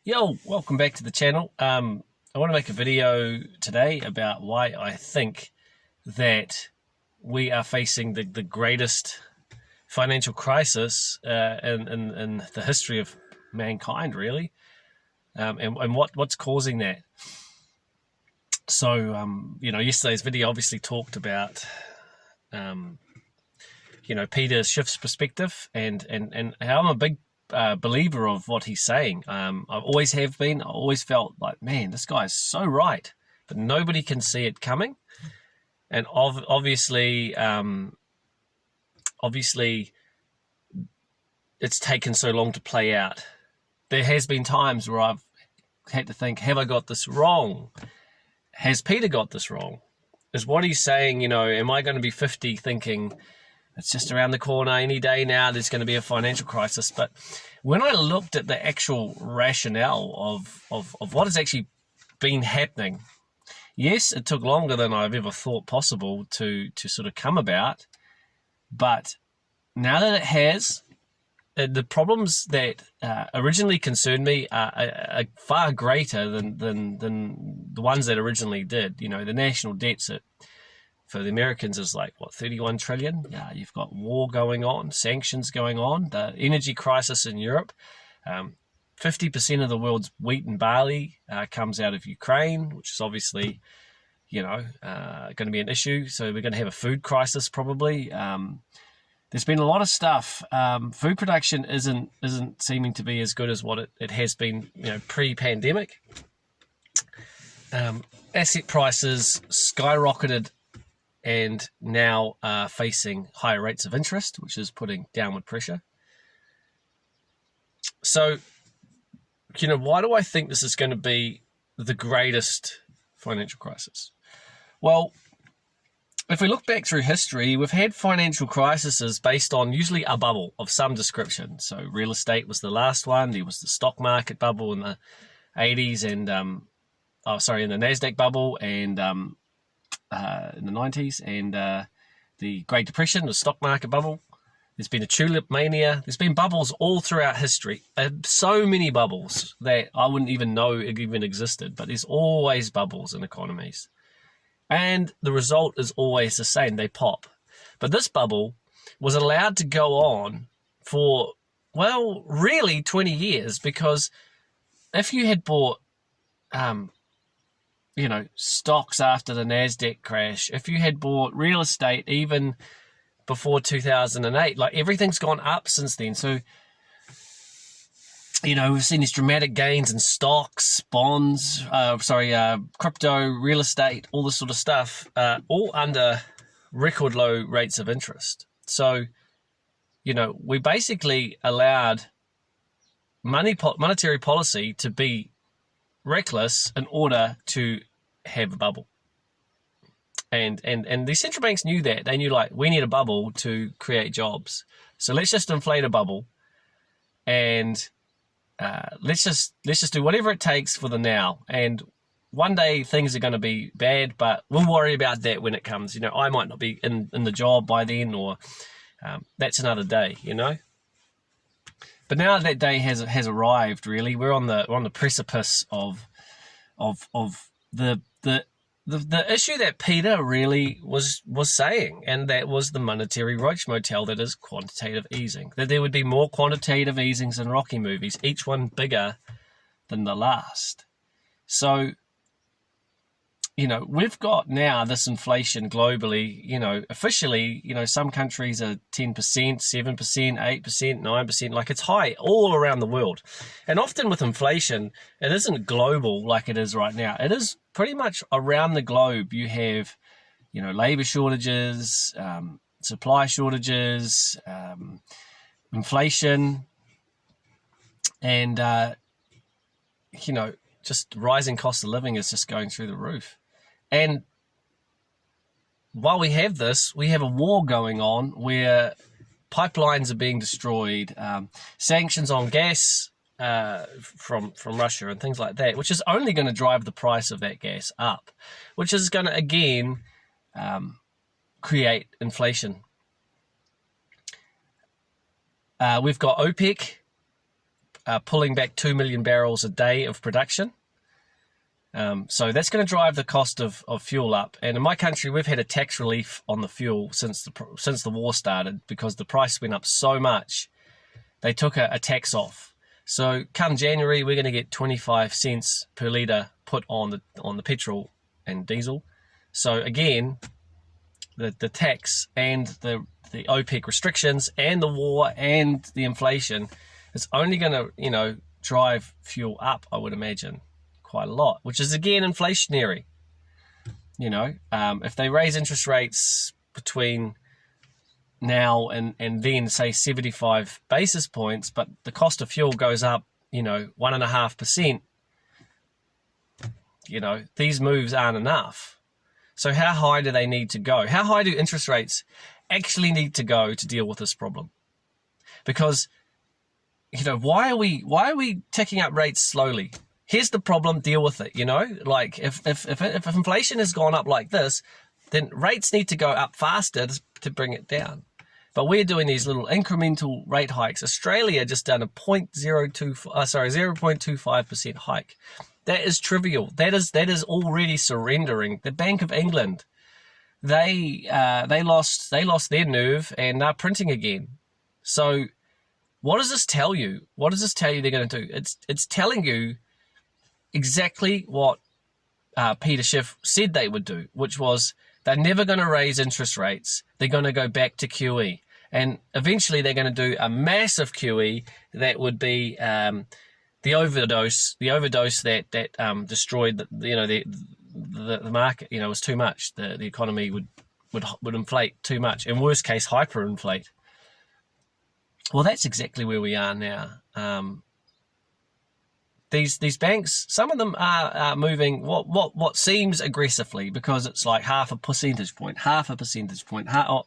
Yo, welcome back to the channel. I want to make a video today about why I think that we are facing the greatest financial crisis in the history of mankind, really, and what's causing that. So, yesterday's video obviously talked about, Peter Schiff's perspective and how I'm a big believer of what he's saying. I always have been. I always felt like, man, this guy is so right, but nobody can see it coming. And obviously, it's taken so long to play out. There has been times where I've had to think, have I got this wrong? Has Peter got this wrong? Is what he's saying, am I going to be 50 thinking, it's just around the corner, any day now there's going to be a financial crisis? But when I looked at the actual rationale of what has actually been happening, yes, it took longer than I've ever thought possible to sort of come about. But now that it has, the problems that originally concerned me are far greater than the ones that originally did. The national debt's for the Americans is like, 31 trillion? Yeah, you've got war going on, sanctions going on, the energy crisis in Europe. 50% of the world's wheat and barley comes out of Ukraine, which is obviously, going to be an issue. So we're going to have a food crisis probably. There's been a lot of stuff. Food production isn't seeming to be as good as what it has been, pre-pandemic. Asset prices skyrocketed and now are facing higher rates of interest, which is putting downward pressure. So, why do I think this is going to be the greatest financial crisis? Well, if we look back through history, we've had financial crises based on usually a bubble of some description. So real estate was the last one. There was the stock market bubble in the 80s and, in the NASDAQ bubble and in the 90s, and the Great Depression, the stock market bubble. There's been a tulip mania. There's been bubbles all throughout history. So many bubbles that I wouldn't even know even existed, but there's always bubbles in economies. And the result is always the same. They pop. But this bubble was allowed to go on for, really 20 years, because if you had bought stocks after the NASDAQ crash, if you had bought real estate even before 2008, everything's gone up since then. So, we've seen these dramatic gains in stocks, bonds, crypto, real estate, all this sort of stuff, all under record low rates of interest. So, we basically allowed monetary policy to be reckless in order to have a bubble. And the central banks knew that. They knew, we need a bubble to create jobs. So let's just inflate a bubble and let's just do whatever it takes for the now. And one day things are going to be bad, but we'll worry about that when it comes. I might not be in the job by then, or that's another day, But now that day has arrived. Really, we're on the precipice of the issue that Peter really was saying, and that was the monetary roach motel, that is quantitative easing. That there would be more quantitative easings in Rocky movies, each one bigger than the last. So, we've got now this inflation globally, officially, some countries are 10%, 7%, 8%, 9%, it's high all around the world. And often with inflation, it isn't global like it is right now. It is pretty much around the globe. You have, labor shortages, supply shortages, inflation, and, just rising cost of living is just going through the roof. And while we have this, we have a war going on where pipelines are being destroyed, sanctions on gas from Russia and things like that, which is only going to drive the price of that gas up, which is going to, again, create inflation. We've got OPEC pulling back 2 million barrels a day of production. So that's going to drive the cost of fuel up. And in my country, we've had a tax relief on the fuel since the war started, because the price went up so much. They took a tax off. So come January, we're going to get 25 cents per litre put on the petrol and diesel. So again, the tax and the OPEC restrictions and the war and the inflation is only going to, drive fuel up, I would imagine, quite a lot, which is again inflationary. If they raise interest rates between now and then, say 75 basis points, but the cost of fuel goes up, 1.5%, these moves aren't enough. So how high do they need to go? How high do interest rates actually need to go to deal with this problem? Because, why are we ticking up rates slowly? Here's the problem, deal with it, Like if inflation has gone up like this, then rates need to go up faster to bring it down. But we're doing these little incremental rate hikes. Australia just done a 0.25% hike. That is trivial. That is already surrendering. The Bank of England, they lost their nerve and they're printing again. So what does this tell you? What does this tell you they're going to do? It's telling you exactly what Peter Schiff said they would do, which was they're never going to raise interest rates. They're going to go back to QE. And eventually they're going to do a massive QE that would be the overdose that destroyed the market. It was too much. The economy would inflate too much. In worst case, hyperinflate. Well, that's exactly where we are now. These banks, some of them are moving what seems aggressively, because it's like half a percentage point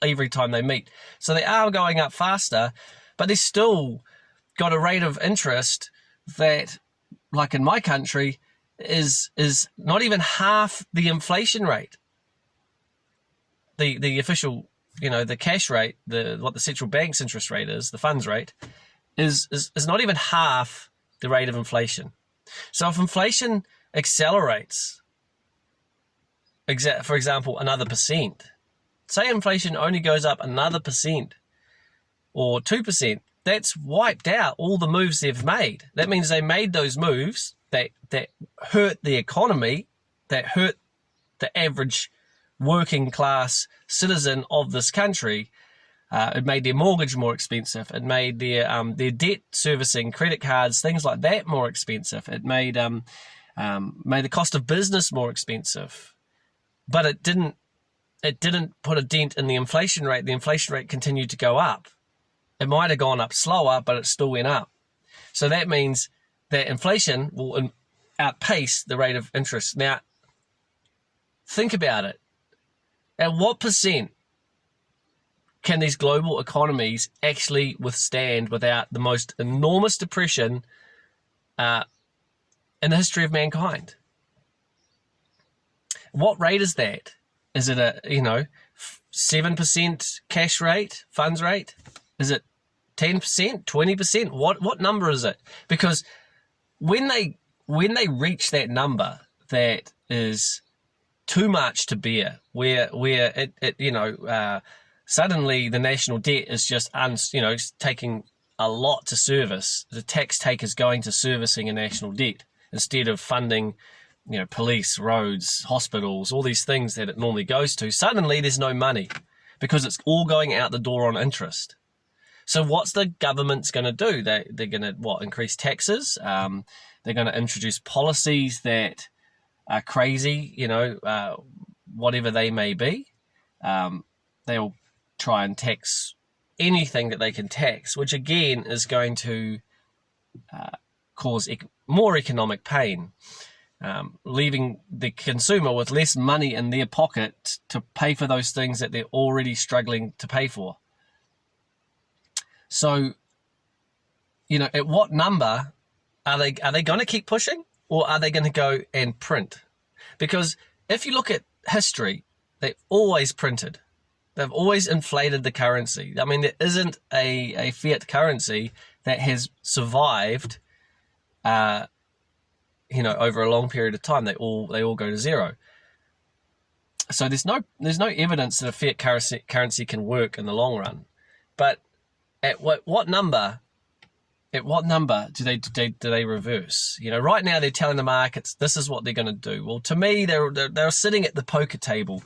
every time they meet. So they are going up faster, but they've still got a rate of interest that, like in my country, is not even half the inflation rate. The official, the cash rate, what the central bank's interest rate is, the funds rate, is not even half the rate of inflation. So if inflation accelerates, for example, another percent, say inflation only goes up another percent or 2%, that's wiped out all the moves they've made. That means they made those moves that hurt the economy, that hurt the average working class citizen of this country. It made their mortgage more expensive. It made their debt servicing, credit cards, things like that more expensive. It made the cost of business more expensive. But it didn't put a dent in the inflation rate. The inflation rate continued to go up. It might have gone up slower, but it still went up. So that means that inflation will outpace the rate of interest. Now, think about it. At what percent can these global economies actually withstand without the most enormous depression in the history of mankind? What rate is that? Is it a 7% cash rate, funds rate? Is it 10%, 20%? What number is it? Because when they reach that number, that is too much to bear, where it suddenly the national debt is just taking a lot to service. The tax takers going to servicing a national debt instead of funding, police, roads, hospitals, all these things that it normally goes to. Suddenly there's no money because it's all going out the door on interest. So what's the government's going to do? They're going to increase taxes. They're going to introduce policies that are crazy, whatever they may be. They'll try and tax anything that they can tax, which again is going to cause more economic pain, leaving the consumer with less money in their pocket to pay for those things that they're already struggling to pay for. So, at what number are they going to keep pushing, or are they going to go and print? Because if you look at history, they've always printed. They've always inflated the currency. I mean, there isn't a fiat currency that has survived over a long period of time, they all go to zero. So there's no evidence that a fiat currency can work in the long run. But at what number? At what number do they reverse? Right now they're telling the markets this is what they're going to do. Well, to me, they're sitting at the poker table.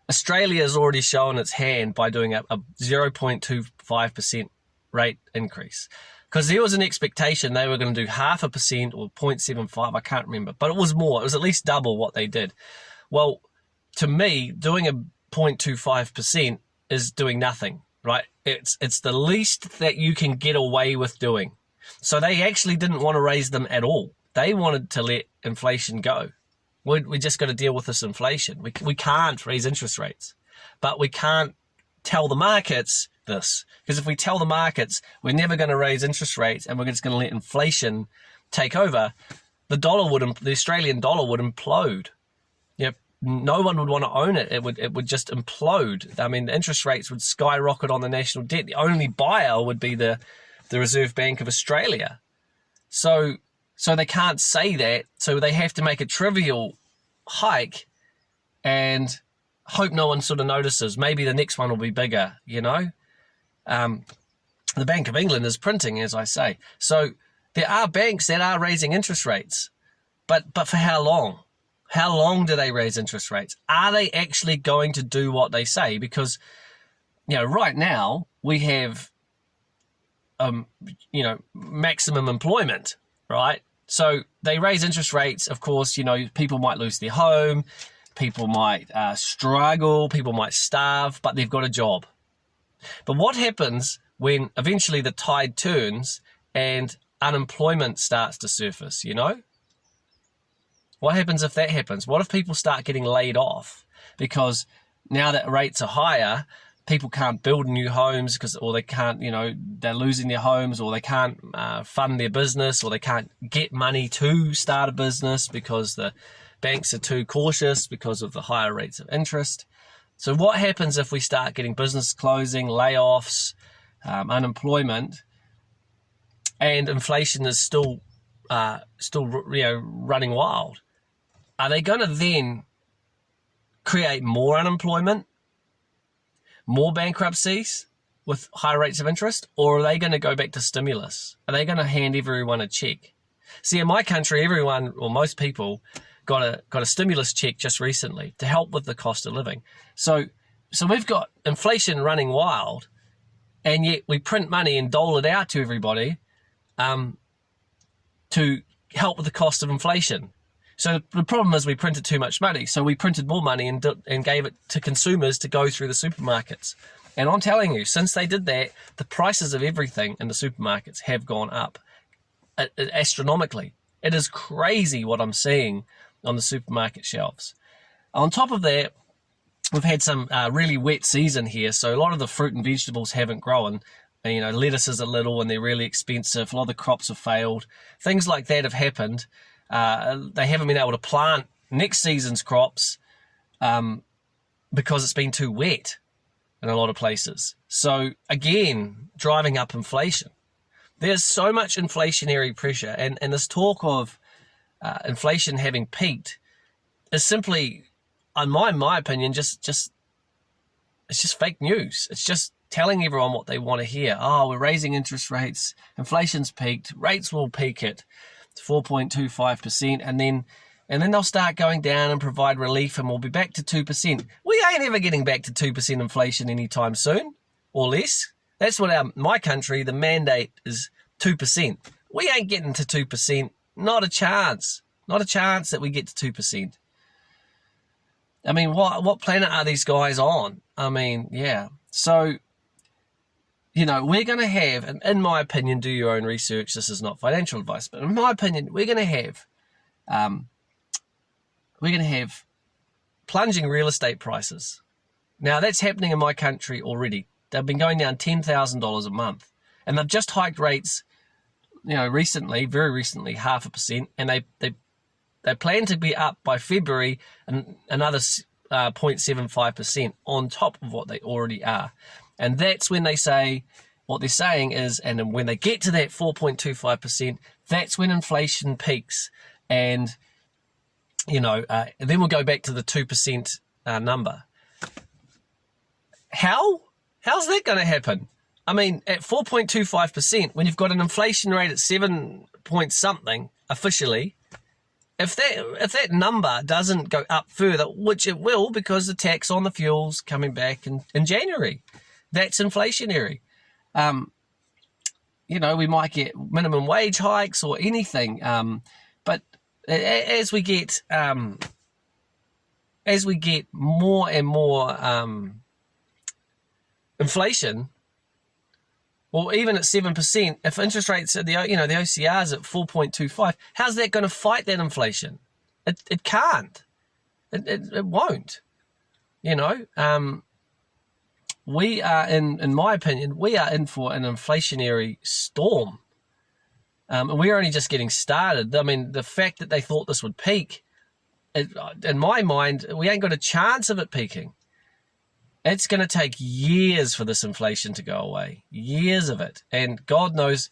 Australia has already shown its hand by doing a 0.25% rate increase, because there was an expectation they were going to do 0.5% or 0.75. I can't remember, but it was more. It was at least double what they did. Well, to me, doing a 0.25% is doing nothing, right? It's the least that you can get away with doing. So they actually didn't want to raise them at all. They wanted to let inflation go. We just got to deal with this inflation. We can't raise interest rates, but we can't tell the markets this, because if we tell the markets we're never going to raise interest rates and we're just going to let inflation take over, the Australian dollar would implode. No one would want to own it. It would just implode. I mean, the interest rates would skyrocket on the national debt. The only buyer would be the Reserve Bank of Australia. So they can't say that. So they have to make a trivial hike and hope no one sort of notices. Maybe the next one will be bigger, The Bank of England is printing, as I say. So there are banks that are raising interest rates, but for how long? How long do they raise interest rates? Are they actually going to do what they say? Because, right now we have, maximum employment, right? So they raise interest rates. Of course, people might lose their home, people might struggle, people might starve, but they've got a job. But what happens when eventually the tide turns and unemployment starts to surface, What happens if that happens? What if people start getting laid off? Because now that rates are higher, people can't build new homes or they can't, they're losing their homes, or they can't fund their business, or they can't get money to start a business because the banks are too cautious because of the higher rates of interest. So what happens if we start getting business closing, layoffs, unemployment, and inflation is still running wild? Are they going to then create more unemployment, more bankruptcies with high rates of interest, or are they going to go back to stimulus? Are they going to hand everyone a check? See, in my country, everyone, or most people, got a stimulus check just recently to help with the cost of living. So we've got inflation running wild, and yet we print money and dole it out to everybody to help with the cost of inflation. So the problem is we printed too much money. So we printed more money and gave it to consumers to go through the supermarkets. And I'm telling you, since they did that, the prices of everything in the supermarkets have gone up astronomically. It is crazy what I'm seeing on the supermarket shelves. On top of that, we've had some really wet season here. So a lot of the fruit and vegetables haven't grown. Lettuce is a little and they're really expensive. A lot of the crops have failed. Things like that have happened. They haven't been able to plant next season's crops because it's been too wet in a lot of places. So again, driving up inflation. There's so much inflationary pressure, and this talk of inflation having peaked is simply, in my opinion, just it's just fake news. It's just telling everyone what they want to hear. Oh, we're raising interest rates, inflation's peaked, rates will peak at 4.25%, and then they'll start going down and provide relief, and we'll be back to 2%. We ain't ever getting back to 2% inflation anytime soon, or less. That's what my country, the mandate is 2%. We ain't getting to 2%. Not a chance. Not a chance that we get to 2%. I mean, what planet are these guys on? I mean, yeah. So, we're going to have, and in my opinion, do your own research. This is not financial advice, but in my opinion, we're going to have plunging real estate prices. Now, that's happening in my country already. They've been going down $10,000 a month, and they've just hiked rates, recently, very recently, 0.5%, and they plan to be up by February and another 0.75% on top of what they already are. And that's when they say, what they're saying is, and when they get to that 4.25%, that's when inflation peaks. And, then we'll go back to the 2% number. How's that going to happen? I mean, at 4.25%, when you've got an inflation rate at 7 point something officially, if that number doesn't go up further, which it will because the tax on the fuel's coming back in January, that's inflationary. We might get minimum wage hikes or anything, but as we get more and more inflation, well, even at 7%, if interest rates at the OCR is at 4.25, how's that going to fight that inflation? It can't. It won't. We are in my opinion, we are in for an inflationary storm. And we're only just getting started. I mean, the fact that they thought this would peak, in my mind, we ain't got a chance of it peaking. It's going to take years for this inflation to go away. Years of it. And God knows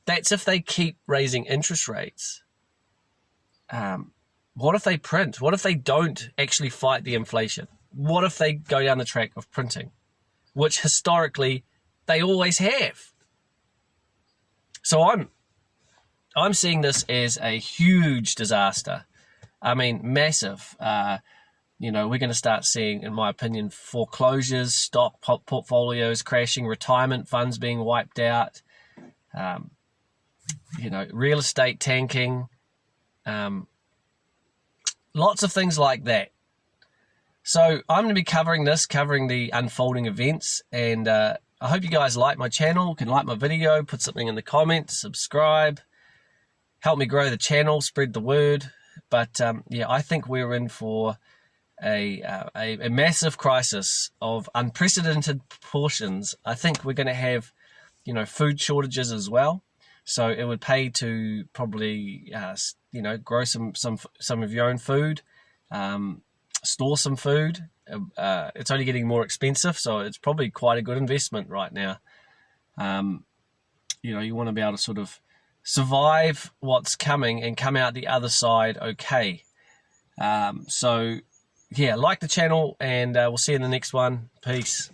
that's if they keep raising interest rates. What if they print? What if they don't actually fight the inflation? What if they go down the track of printing? Which historically they always have. So I'm seeing this as a huge disaster. I mean, massive. We're going to start seeing, in my opinion, foreclosures, stock portfolios crashing, retirement funds being wiped out, real estate tanking, lots of things like that. So I'm going to be covering the unfolding events, and I hope you guys like my channel, can like my video, put something in the comments, subscribe, help me grow the channel, spread the word. But I think we're in for a massive crisis of unprecedented proportions. I think we're going to have, food shortages as well. So it would pay to probably, grow some of your own food, store some food. It's only getting more expensive, so it's probably quite a good investment right now. You want to be able to sort of survive what's coming and come out the other side okay. Like the channel, and we'll see you in the next one. Peace.